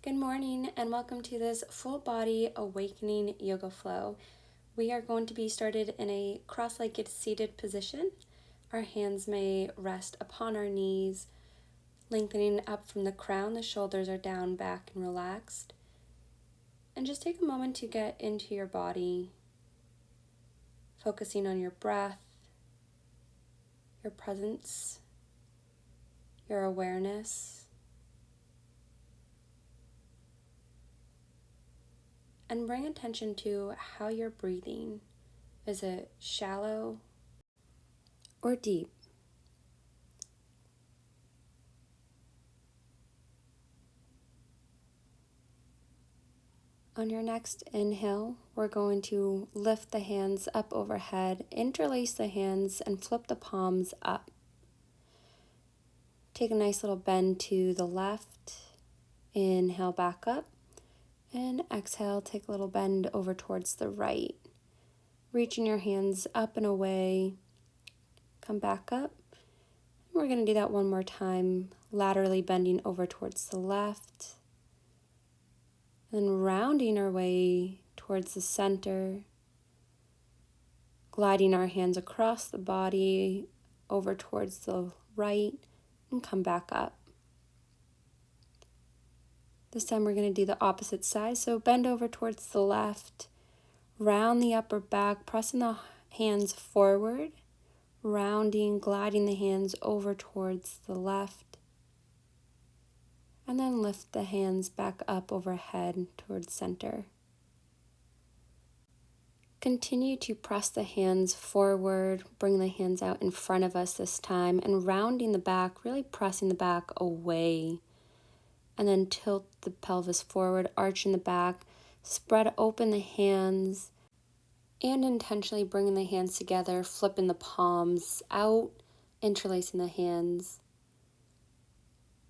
Good morning and welcome to this full body awakening yoga flow. We are going to be started in a cross-legged seated position. Our hands may rest upon our knees, lengthening up from the crown. The shoulders are down, back, and relaxed. And just take a moment to get into your body, focusing on your breath, your presence, your awareness. And bring attention to how you're breathing. Is it shallow or deep? On your next inhale, we're going to lift the hands up overhead, interlace the hands, and flip the palms up. Take a nice little bend to the left. Inhale back up. And exhale, take a little bend over towards the right. Reaching your hands up and away. Come back up. We're going to do that one more time, laterally bending over towards the left. Then rounding our way towards the center. Gliding our hands across the body over towards the right and come back up. This time we're going to do the opposite side. So bend over towards the left, round the upper back, pressing the hands forward, rounding, gliding the hands over towards the left, and then lift the hands back up overhead towards center. Continue to press the hands forward, bring the hands out in front of us this time, and rounding the back, really pressing the back away. And then tilt the pelvis forward, arching the back, spread open the hands, and intentionally bringing the hands together, flipping the palms out, interlacing the hands.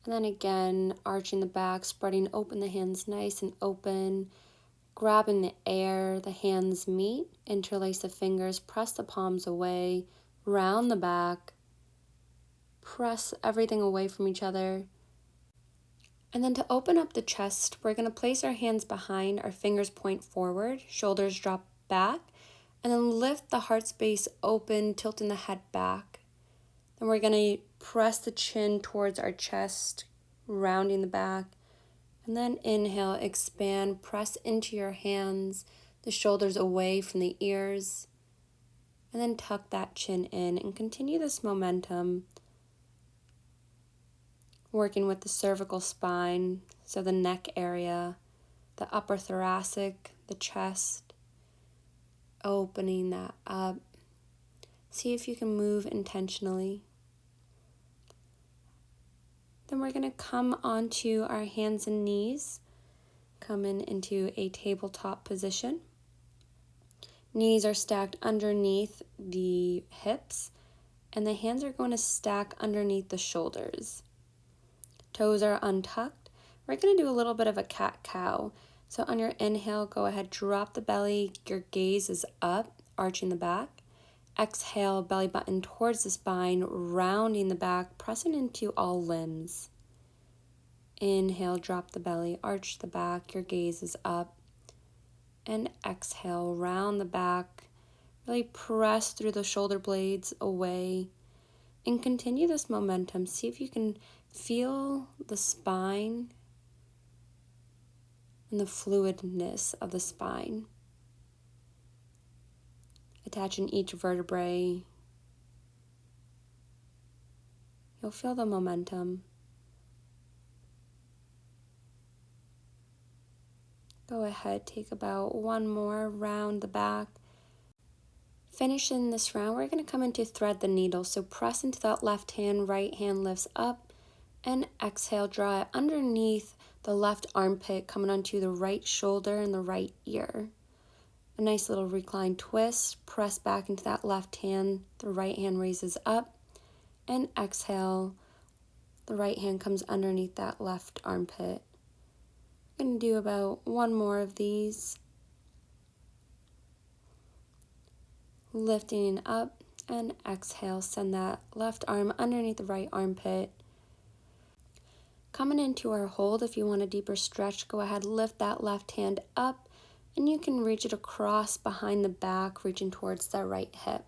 And then again, arching the back, spreading open the hands nice and open, grabbing the air, the hands meet, interlace the fingers, press the palms away, round the back, press everything away from each other. And then to open up the chest, we're going to place our hands behind, our fingers point forward, shoulders drop back, and then lift the heart space open, tilting the head back. Then we're going to press the chin towards our chest, rounding the back. And then inhale, expand, press into your hands, the shoulders away from the ears. And then tuck that chin in and continue this momentum, working with the cervical spine, so the neck area, the upper thoracic, the chest, opening that up. See if you can move intentionally. Then we're going to come onto our hands and knees, coming into a tabletop position. Knees are stacked underneath the hips, and the hands are going to stack underneath the shoulders. Toes are untucked. We're going to do a little bit of a cat-cow. So on your inhale, go ahead, drop the belly. Your gaze is up, arching the back. Exhale, belly button towards the spine, rounding the back, pressing into all limbs. Inhale, drop the belly, arch the back. Your gaze is up. And exhale, round the back. Really press through the shoulder blades away. And continue this momentum. See if you can feel the spine and the fluidness of the spine. Attaching each vertebrae. You'll feel the momentum. Go ahead, take about one more round the back. Finishing this round, we're going to come into thread the needle. So press into that left hand, right hand lifts up, and exhale, draw it underneath the left armpit, coming onto the right shoulder and the right ear. A nice little reclined twist, press back into that left hand, the right hand raises up, and exhale, the right hand comes underneath that left armpit. I'm going to do about one more of these. Lifting up and exhale, send that left arm underneath the right armpit. Coming into our hold, if you want a deeper stretch, go ahead, lift that left hand up, and you can reach it across behind the back, reaching towards that right hip.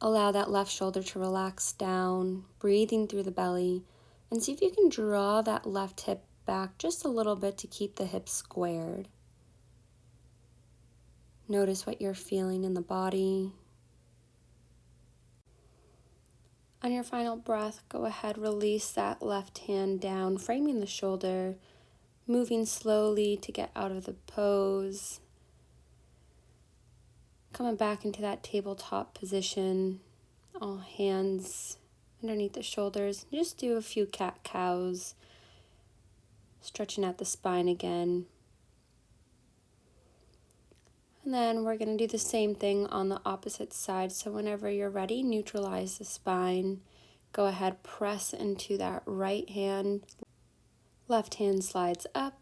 Allow that left shoulder to relax down, breathing through the belly, and see if you can draw that left hip back just a little bit to keep the hips squared. Notice what you're feeling in the body. On your final breath, go ahead, release that left hand down, framing the shoulder, moving slowly to get out of the pose. Coming back into that tabletop position, all hands underneath the shoulders. Just do a few cat-cows, stretching out the spine again. And then we're going to do the same thing on the opposite side. So whenever you're ready, neutralize the spine. Go ahead, press into that right hand. Left hand slides up,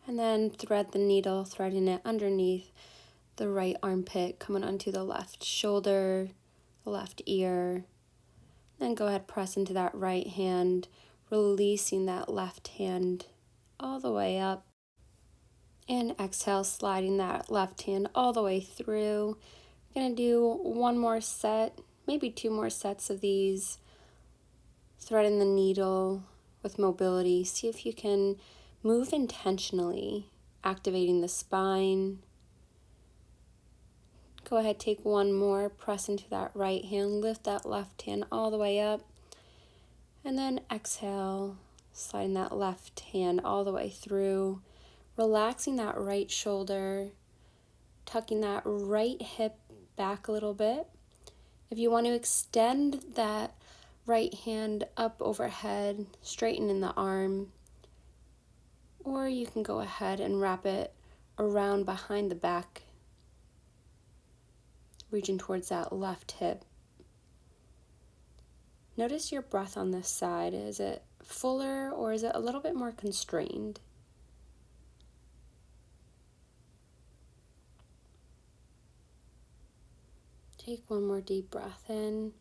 and then thread the needle, threading it underneath the right armpit, coming onto the left shoulder, the left ear. Then go ahead, press into that right hand, releasing that left hand all the way up. And exhale, sliding that left hand all the way through. We're going to do one more set, maybe two more sets of these. Threading the needle with mobility. See if you can move intentionally, activating the spine. Go ahead, take one more, press into that right hand, lift that left hand all the way up. And then exhale, sliding that left hand all the way through. Relaxing that right shoulder, tucking that right hip back a little bit. If you want to extend that right hand up overhead, straighten the arm, or you can go ahead and wrap it around behind the back, reaching towards that left hip. Notice your breath on this side. Is it fuller or is it a little bit more constrained? Take one more deep breath in.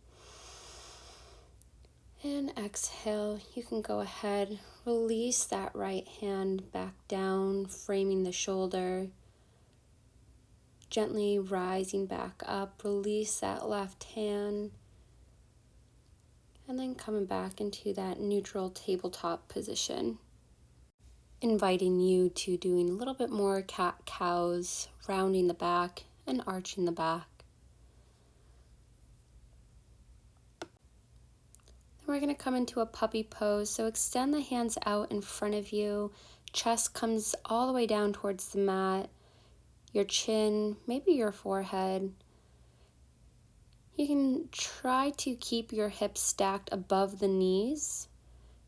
And exhale. You can go ahead, release that right hand back down, framing the shoulder. Gently rising back up, release that left hand. And then coming back into that neutral tabletop position. Inviting you to doing a little bit more cat-cows, rounding the back and arching the back. We're going to come into a puppy pose, so extend the hands out in front of you. Chest comes all the way down towards the mat. Your chin, maybe your forehead. You can try to keep your hips stacked above the knees,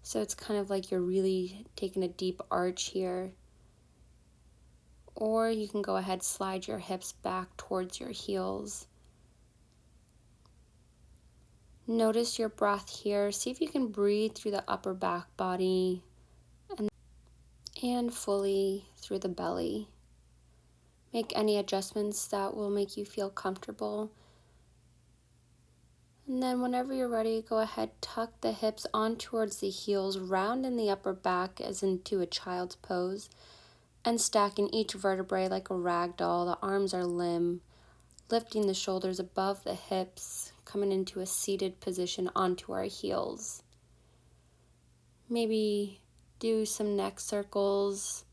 so it's kind of like you're really taking a deep arch here. Or you can go ahead, slide your hips back towards your heels. Notice your breath here. See if you can breathe through the upper back body and fully through the belly. Make any adjustments that will make you feel comfortable. And then whenever you're ready, go ahead, tuck the hips on towards the heels, round in the upper back as into a child's pose, and stacking each vertebrae like a rag doll. The arms are limb, lifting the shoulders above the hips, coming into a seated position onto our heels. Maybe do some neck circles.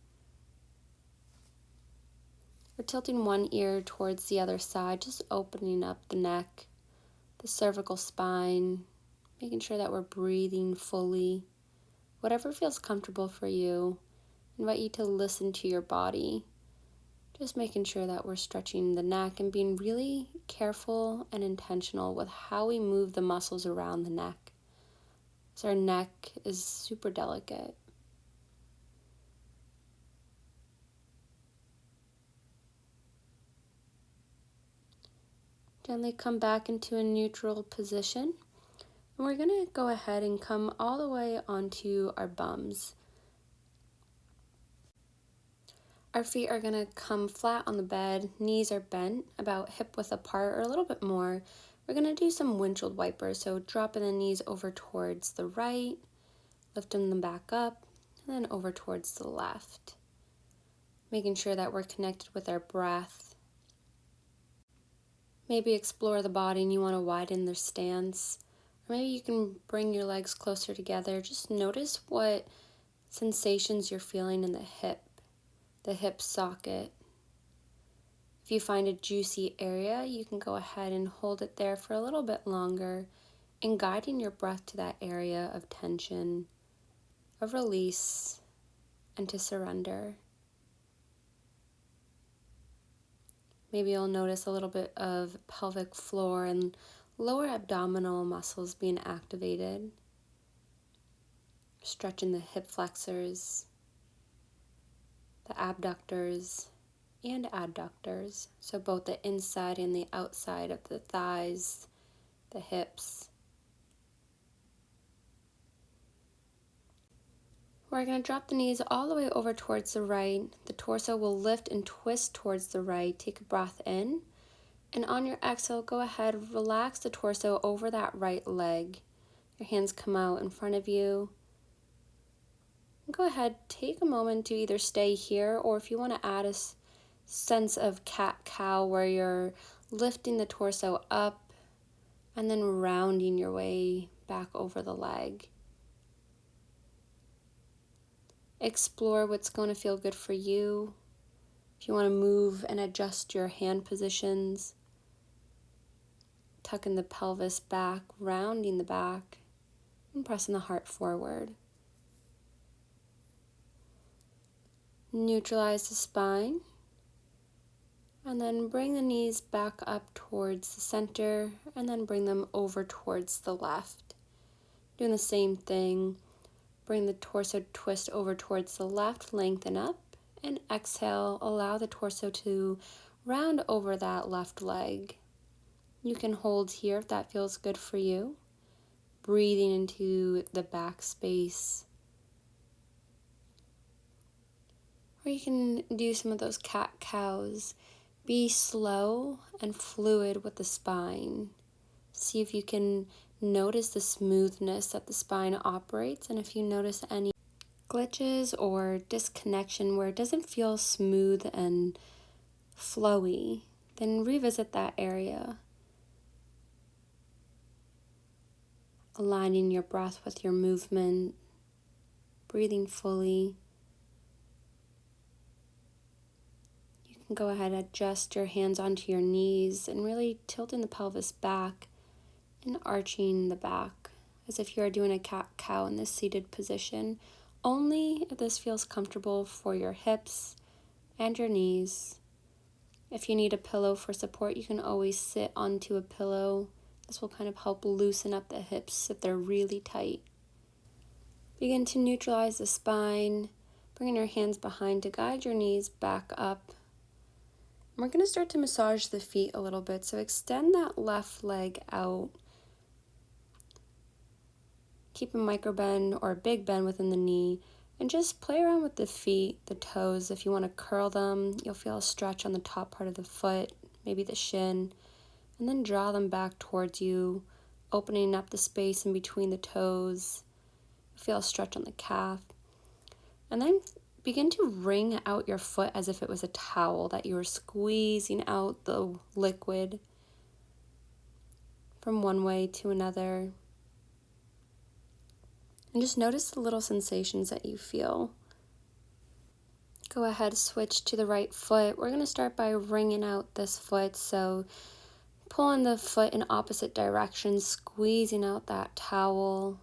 We're tilting one ear towards the other side, just opening up the neck, the cervical spine, making sure that we're breathing fully. Whatever feels comfortable for you, I invite you to listen to your body. Just making sure that we're stretching the neck and being really careful and intentional with how we move the muscles around the neck. So our neck is super delicate. Gently come back into a neutral position. And we're going to go ahead and come all the way onto our bums. Our feet are going to come flat on the bed, knees are bent, about hip width apart or a little bit more. We're going to do some windshield wipers, so dropping the knees over towards the right, Lifting them back up and then over towards the left. Making sure that we're connected with our breath. Maybe explore the body and you want to widen their stance. Or maybe you can bring your legs closer together. Just notice what sensations you're feeling in the hip socket. If you find a juicy area, you can go ahead and hold it there for a little bit longer and guiding your breath to that area of tension, of release, and to surrender. Maybe you'll notice a little bit of pelvic floor and lower abdominal muscles being activated. Stretching the hip flexors, the abductors, and adductors. So both the inside and the outside of the thighs, the hips. We're going to drop the knees all the way over towards the right. The torso will lift and twist towards the right. Take a breath in. And on your exhale, go ahead, relax the torso over that right leg. Your hands come out in front of you. Go ahead, take a moment to either stay here, or if you want to add a sense of cat-cow where you're lifting the torso up and then rounding your way back over the leg. Explore what's going to feel good for you. If you want to move and adjust your hand positions, tucking the pelvis back, rounding the back, and pressing the heart forward. Neutralize the spine, and then bring the knees back up towards the center, and then bring them over towards the left. Doing the same thing, bring the torso twist over towards the left, lengthen up, and exhale, allow the torso to round over that left leg. You can hold here if that feels good for you. Breathing into the back space. Or you can do some of those cat-cows. Be slow and fluid with the spine. See if you can notice the smoothness that the spine operates, and if you notice any glitches or disconnection where it doesn't feel smooth and flowy, then revisit that area. Aligning your breath with your movement, breathing fully. You can go ahead and adjust your hands onto your knees and really tilting the pelvis back and arching the back as if you are doing a cat-cow in this seated position, only if this feels comfortable for your hips and your knees. If you need a pillow for support, you can always sit onto a pillow. This will kind of help loosen up the hips if they're really tight. Begin to neutralize the spine, bringing your hands behind to guide your knees back up. And we're going to start to massage the feet a little bit, so extend that left leg out. Keep a micro bend or a big bend within the knee, and just play around with the feet, the toes. If you want to curl them, you'll feel a stretch on the top part of the foot, maybe the shin, and then draw them back towards you, opening up the space in between the toes. Feel a stretch on the calf. And then begin to wring out your foot as if it was a towel, that you were squeezing out the liquid from one way to another. And just notice the little sensations that you feel. Go ahead, switch to the right foot. We're going to start by wringing out this foot. So pulling the foot in opposite directions, squeezing out that towel.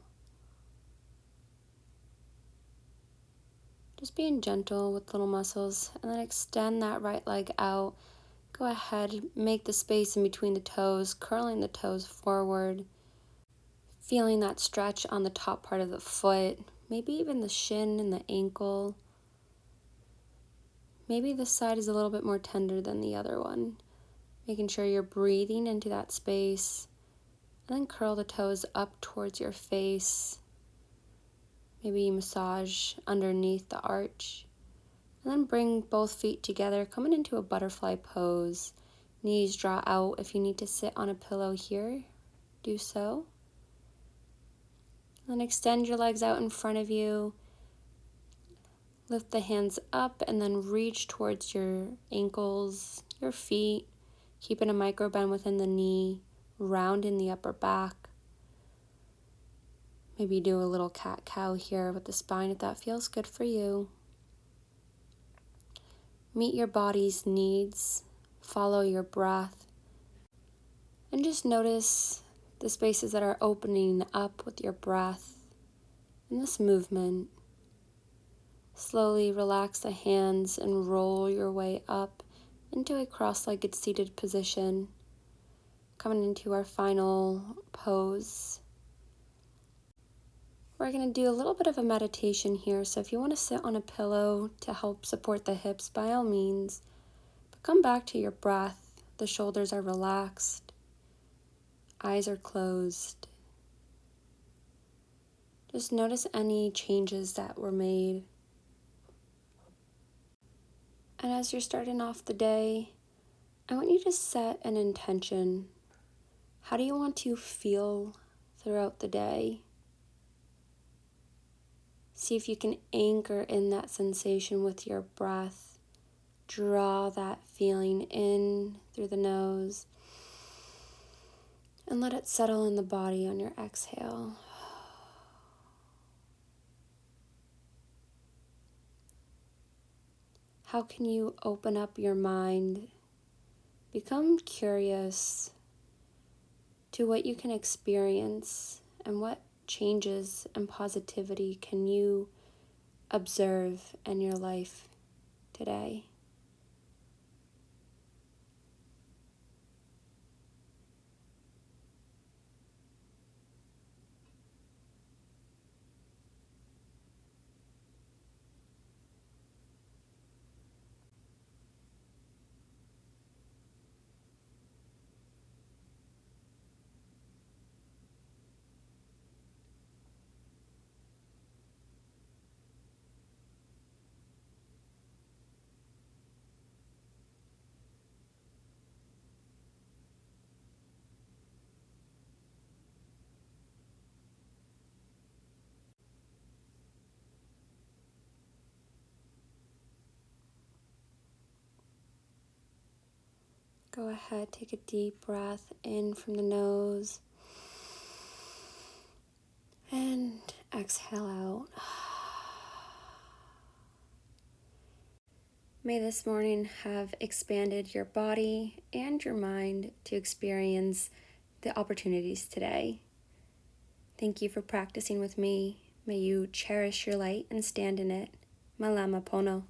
Just being gentle with little muscles, and then extend that right leg out. Go ahead, make the space in between the toes, curling the toes forward. Feeling that stretch on the top part of the foot, maybe even the shin and the ankle. Maybe this side is a little bit more tender than the other one. Making sure you're breathing into that space. And then curl the toes up towards your face. Maybe massage underneath the arch. And then bring both feet together, coming into a butterfly pose. Knees draw out. If you need to sit on a pillow here, do so. Then extend your legs out in front of you. Lift the hands up and then reach towards your ankles, your feet, keeping a micro bend within the knee, round in the upper back. Maybe do a little cat-cow here with the spine if that feels good for you. Meet your body's needs, follow your breath, and just notice the spaces that are opening up with your breath in this movement. Slowly relax the hands and roll your way up into a cross-legged seated position. Coming into our final pose. We're going to do a little bit of a meditation here, so if you want to sit on a pillow to help support the hips, by all means. But come back to your breath. The shoulders are relaxed. Eyes are closed. Just notice any changes that were made. And as you're starting off the day, I want you to set an intention. How do you want to feel throughout the day? See if you can anchor in that sensation with your breath. Draw that feeling in through the nose and let it settle in the body on your exhale. How can you open up your mind? Become curious to what you can experience and what changes and positivity can you observe in your life today. Go ahead, take a deep breath in from the nose and exhale out. May this morning have expanded your body and your mind to experience the opportunities today. Thank you for practicing with me. May you cherish your light and stand in it. Malama Pono.